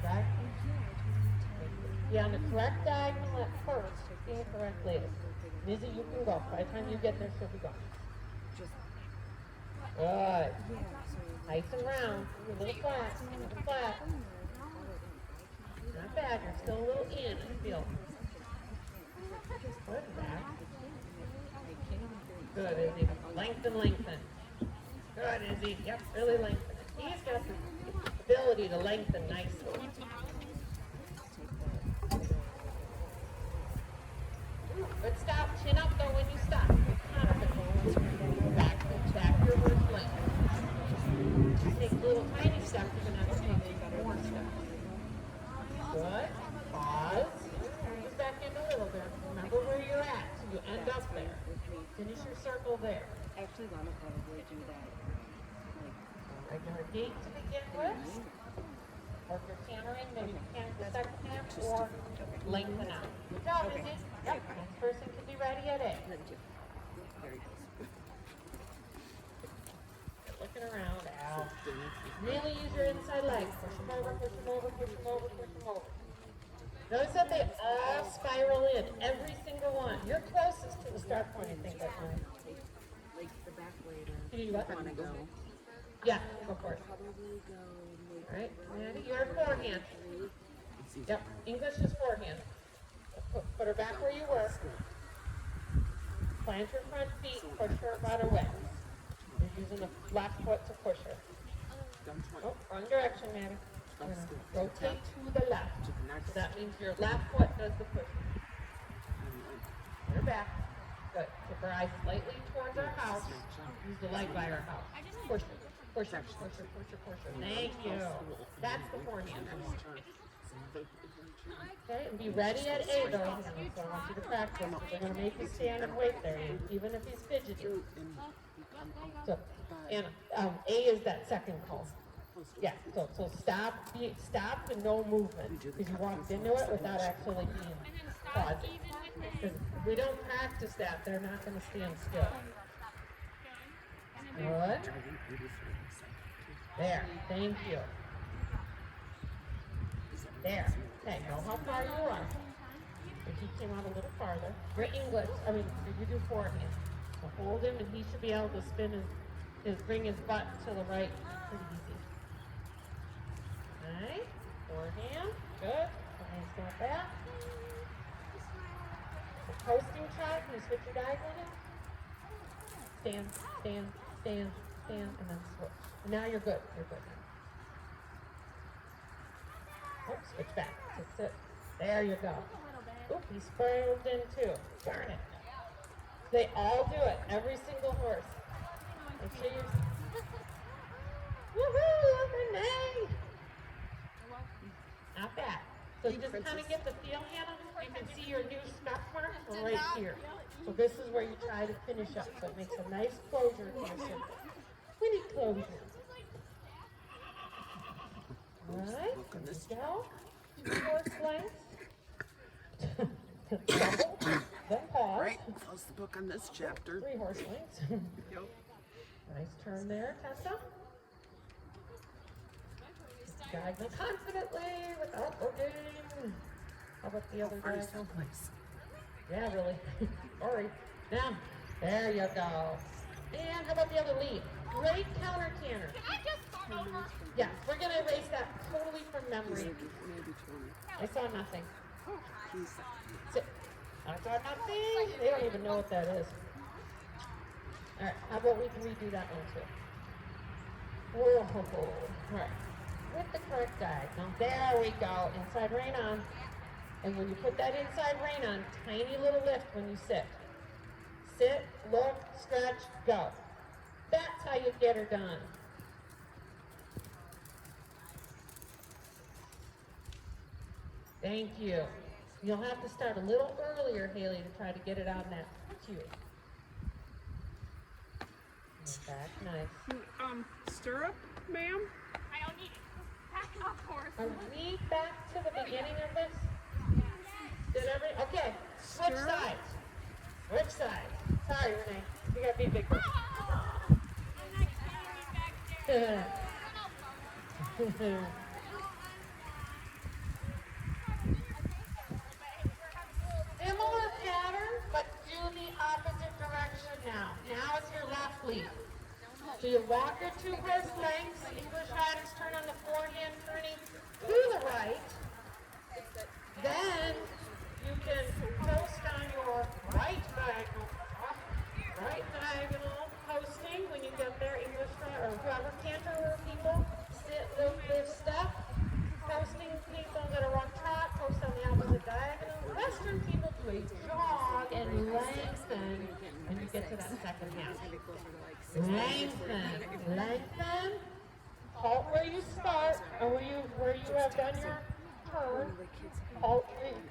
Back. Yeah, on the correct diagonal at first, incorrect later. Lizzie, you can go. By the time you get there, she'll be gone. Good. Nice and round. A little flat. A little flat. Not bad. You're still a little in, I feel. Good, back. Good, Izzy. Lengthen, lengthen. Good, Izzy. Yep, really lengthen it. He's got the ability to lengthen nicely. Good stop. Chin up though when you stop. Back your horse length. Take little tiny steps, you're gonna have to take more steps. Good. Pause. Move back in a little bit. Remember where you're at, so you end up there. Finish your circle there. Actually, Lana probably do that. Regular gait to begin with. Or if you're cantering, maybe canter the second half or lengthen out. Good job, Izzy. Yep, next person can be ready at 8. Looking around, out. Really use your inside leg. Push them over, push them over, push them over, push them over. Notice that they all spiral in, every single one. You're closest to the start point, I think, that time. Like the back way to Can you do what? wanna go. Yeah, go for it. Probably go like All right, Maddie, your forehand. Yep, English is forehand. Put her back where you were. Plant your front feet, push her about her way. You're using the left foot to push her. Oh, wrong direction, Maddie. We're gonna rotate to the left. So that means your left foot does the pushing. Put her back. Good. Keep her eyes slightly towards our house. Use the light by our house. Push her. Push her. Push her. Push her. Push her. Thank you. That's the forehand. Okay, and be ready at 8 though. So I want you to practice. They're going to make you stand and wait there, even if he's fidgety. So, and A is that second call. Yeah, so stop and no movement, because you walked into it without actually being paused. Because if we don't practice that, they're not going to stand still. Good. There, thank you. There. Okay, know how far you are. If he came out a little farther. Your English, you do forehand. So hold him and he should be able to spin bring his butt to the right pretty easy. Alright, forehand, good. Nice, not that. The posting shot, can you switch your diagonal now? Stand, stand, stand, stand, and then switch. And now you're good, Oh, switch back, sit. There you go. Oop, he spiraled in too. Darn it. They all do it, every single horse. Make sure you... Woohoo, Renee! Not bad. So just kind of get the feel, Hannah. You can see your new snuff mark right here. So this is where you try to finish up. So it makes a nice closure to your symbol. Pretty closure. Alright, there we go. 2 horse lengths. Double, then pause. Right, close the book on this chapter. 3 horse lengths. Yep. Nice turn there, Tessa. Diagonal confidently without looking. How about the other diagonal? Yeah, really. Sorry. Now, there you go. And how about the other lead? Great counter canter. Can I just start over? Yeah, we're going to erase that totally from memory. Maybe 20. I saw nothing. He's Sit. I saw nothing. They don't even know what that is. All right, how about we redo that one too? Whoa, all right. With the correct diagonal. There we go. Inside rein on. And when you put that inside rein on, tiny little lift when you sit. Sit, look, stretch, go. That's how you get her done. Thank you. You'll have to start a little earlier, Haley, to try to get it on that cue. Back, nice. Stirrup, ma'am? I don't need it. Back up, horse. Are we back to the beginning of this? Okay, switch sides. Switch sides. Sorry, Renee. You gotta be big. Similar pattern, but do the opposite direction now. Now it's your left lead. So you walk your 2 horse lengths, English riders turn on the forehand, turning to the right. Then you can post on your right diagonal posting when you get there, English or whoever canter people, sit, lift, step. Posting people that are on trot, post on the opposite diagonal. Western people do a jog and lengthen when you get to that second half. Lengthen. Halt where you start, or where you have done your turn. Halt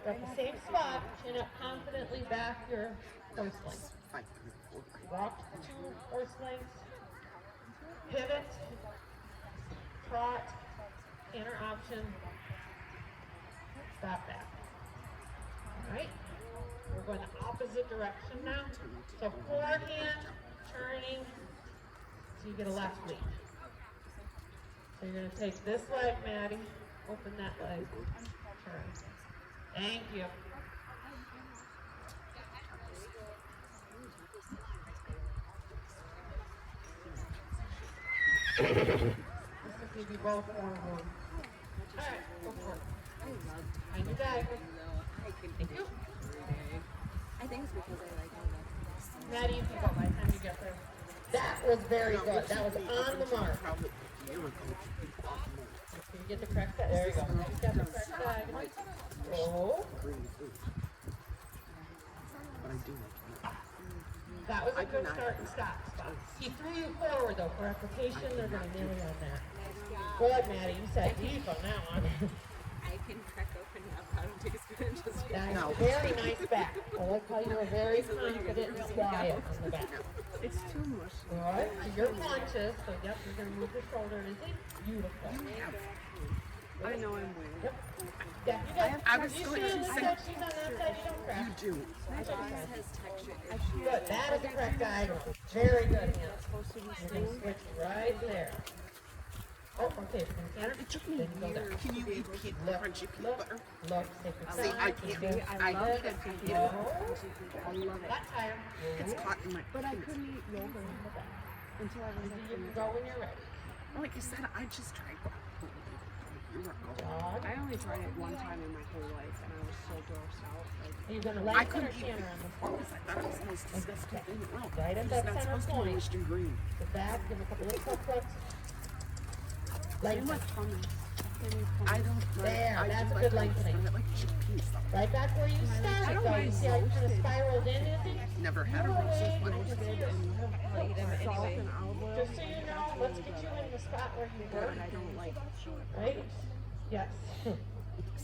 at the same spot, chin up confidently back your horse length. Walk 2 horse lengths. Pivot. Trot. Canter option. Stop that. Alright, we're going the opposite direction now. So forehand, turning, so you get a left lead. So you're gonna take this leg, Maddie, open that leg, turn. Thank you. This will give you both one. Alright, go for it. Find your diagram. Thank you. I think it's because I like all that. Maddie, you can go by the time you get there. That was very good. That was on the mark. Probably a year ago. Can you get the correct side? There you go. You got the correct diagonal. Oh, Green food. But I do like it. that was a good start and stop spot. He threw you forward though. For application, they're going to nail you on that. Good, Maddie. You said deep on that one. I can crack open avocado and take a spoon and just Nice. No. Very nice back. I like how you were very confident and quiet on the back. It's too much. Good. So your punches. So yep, you're going to move your shoulder and it's beautiful. I know I'm weird. Yep. Yeah, you got. I was you going see to on this say- side, she's on that side. You don't crack. You do. my box has texture issues. Good. That is the correct diagonal. Very good, Hannah. You're going to switch right there. Oh, okay. From Canter, then you go down. Can you eat crunchy peanut Look, butter? look, take your See, time. I keep can't. it. I Look, hate it. no. I love it. Flat tire. It's caught in my But I teeth. couldn't eat yogurt until I was You can go when you're ready. Like I said, I just tried. You were going. Dog. I only tried it one time in my whole life, and I was so grossed out. Like, Are you going to I lengthen or couldn't eat Canter on this one? because I thought it was the most disgusting thing in the world. Right at It's that not center supposed to be point. moist and green. The back, give a couple little flicks. same Lengthen. with hummus. I don't like. There, I that's do a like good those. lengthening. I like chickpeas though. Right back where you started, though. You see how you kind of spiraled in, Izzy? Never had a roast one. I'll eat them anyway. Just so you know, let's get you in the spot where you were, I don't like right? Yes.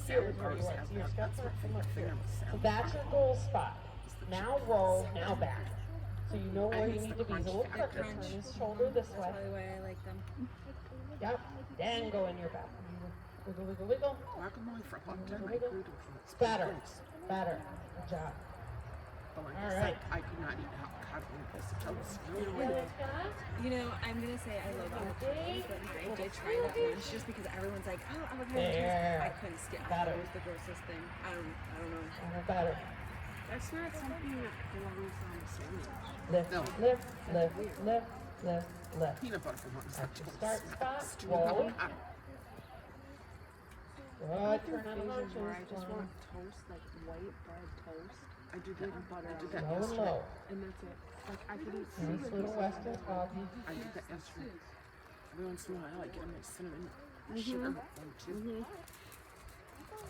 Here's where you were. So your steps are from up here. So that's your goal spot. Now roll, now back. So you know where you need to be. He's a little quicker. Turn his shoulder this way. Probably why I like them. Yep. Then go in your back. Wiggle, wiggle, wiggle. Guacamole for a long time. I Wiggle. grew to It's better. Better. Good job. But like All I said, right. I could not eat avocado on a piece of toast. You know, I'm gonna say I love avocados, but I did try that once just because everyone's like, oh, avocado There. toast. I couldn't skip. Got It it. was the grossest thing. I don't know. Better. That's not something that belongs on a sandwich. Lift, No. lift, lift, lift, lift, lift. Peanut butter for one At your second. start spot, Stewed roll. avocado. Good, turn on the Occasions where I hunches. just want toast, like white bread toast, I did that. butter I did on that Low and yesterday. low. and that's it. Like I could eat Nice little western foggy. I did that yesterday. Every once in a while, I get a nice cinnamon sugar one too.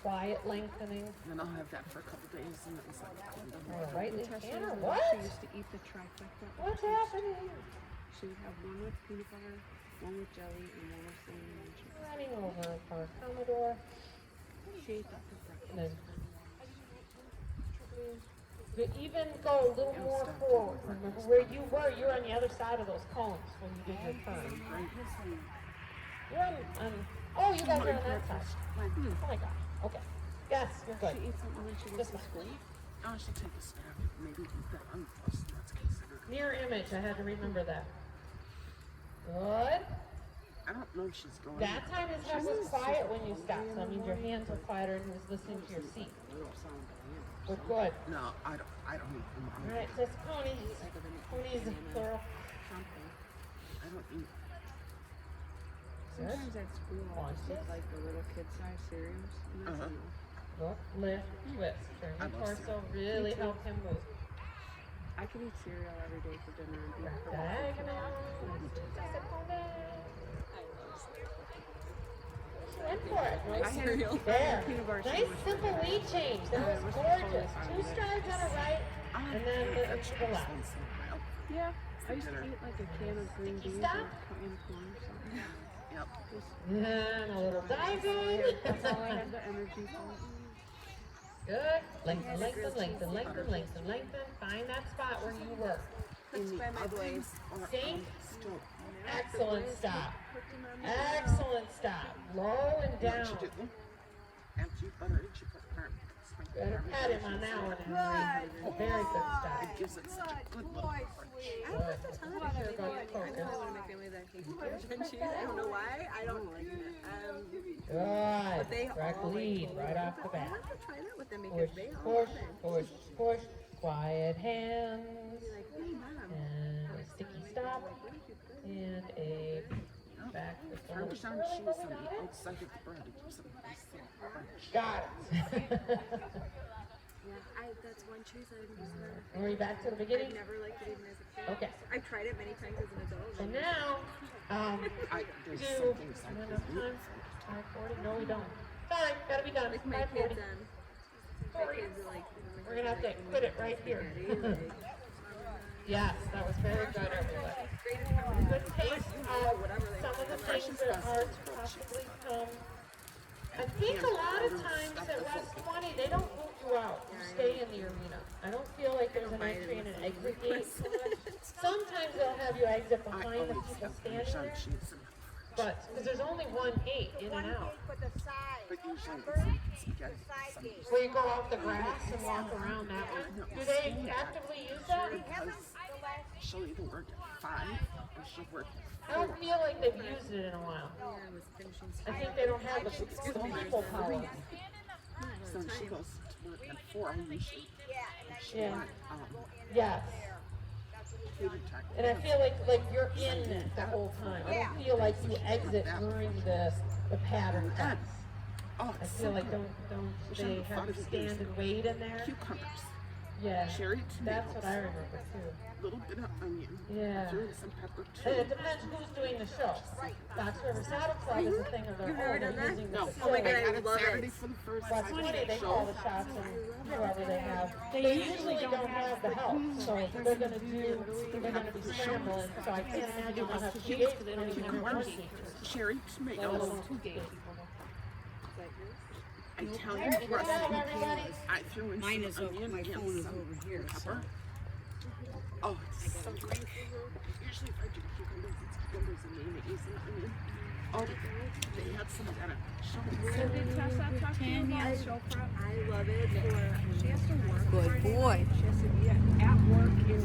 Quiet lengthening. And then I'll have that for a couple days, and then it's like, oh, I'm done. All right, Natasha Tanner, was- what? She used to eat the trifecta. What's happening? She would have one with peanut butter, one with jelly, and one with cinnamon and sugar. Running over for Commodore. She ate that for breakfast. And then but even go a little more forward. Remember where you were? You're on the other side of those cones when you did your turn. You're on oh, you guys are on that side. Oh my gosh. Okay. Yes, you're good. She eats something when she This gets to one. school. I should take a stab. Maybe eat that unprocessed nuts considered. Mirror image. I had to remember that. Good. I don't know if she's going. That time his head was quiet when you stopped. So that means your hands were quieter and he was listening to your seat. We're good. No, I don't eat them. All right, so it's pony. Ponies plural. I don't eat. Sometimes at school I'll just eat like the little kid-sized cereals. And that's Uh-huh. Look, enough. lift, twist. Turn I your love torso. Really help him move. I could eat cereal every day for dinner and be perfect. Diagonal. Went for it. I Nice. had There. peanut butter Nice sandwich simple for lead change. That was gorgeous. 2 strides on the right, and then the left. Once in a while. Yeah, I used to dinner. eat like a can of green Sticky beans stuff? and put in corn or something. Yep. And a little diving. That's all I had the energy for. Good. Lengthen, lengthen, lengthen, lengthen, lengthen, lengthen. Find that spot where you were. That's by my boys. Sink. Excellent stop. on the Excellent stop. Low and What down. you do? After you butter it, you put Better pat him on that one, Henry. A very good stop. It gives it such a good little crunch. I don't have to tell Sure them. got I know one focus. of my family that hates Parmesan cheese. I don't know why. I don't like it. Good. They Direct all like lead it. right off the I bat. have to try that with them Push, because they all push, love it. push, push. Quiet hands. Be like, hey mom, And a sticky stop. And a back to front. Parmesan cheese on the outside of the bread. It gives it a nice little crunch. Got it. yeah, that's one cheese I've never. Are we back to the I've beginning? never liked it even as a kid. Okay. I've tried it many times as an adult. So now, There's do some things I enough can time. 5:40? No, we don't. Time. Gotta be done. Like my 5:40. kids my kids are like, We're gonna have to put it right here. Yes, that was very good, everybody. Good taste of some of the things that are to possibly come. I think a lot of times at West 20, they don't move you out. You stay in the arena. I don't feel like there's an entry and an exit gate. Sometimes they'll have you exit I behind the always people have standing Parmesan there, cheese in it. but, because there's only one gate in and out. But the side, But usually it's spaghetti. side gate. Where you go off the grass and walk around that one. Do they actively use that? She'll either work at 5 or she'll work I at 4. don't feel like they've used it in a while. I think they don't have the people power. So she goes to work at 4 usually. She Yeah. got, Yes. computer tech. And I feel like you're in it the whole time. I don't feel like you exit during the pattern test. Oh, I it's feel so like good. don't they have to stand and wait in there? Cucumbers, Yeah. cherry That's what I tomatoes, remember too. little bit of onion, Yeah. threw in some pepper And too. it depends who's doing the show. Fox River Saddle Club is a thing of their own. never done They're that? using the No, Oh my God, facility. I got it love Saturday it. for the first West time. 20, they call the shots and whoever they have. They usually don't have the help, so they're gonna be scrambling, so I can't imagine they'll have 2 gates because they don't even have one gate. Cherry Let tomatoes. alone 2 gates. Italian Good job, dressing. everybody. I threw in Mine some is over, onion my and phone is some over here, so. pepper. Oh, it's so good. Usually if I do cucumbers, it's cucumbers and mayonnaise and onion. Oh, they had some that are I love it. She has to work. Good boy. She has to be at work in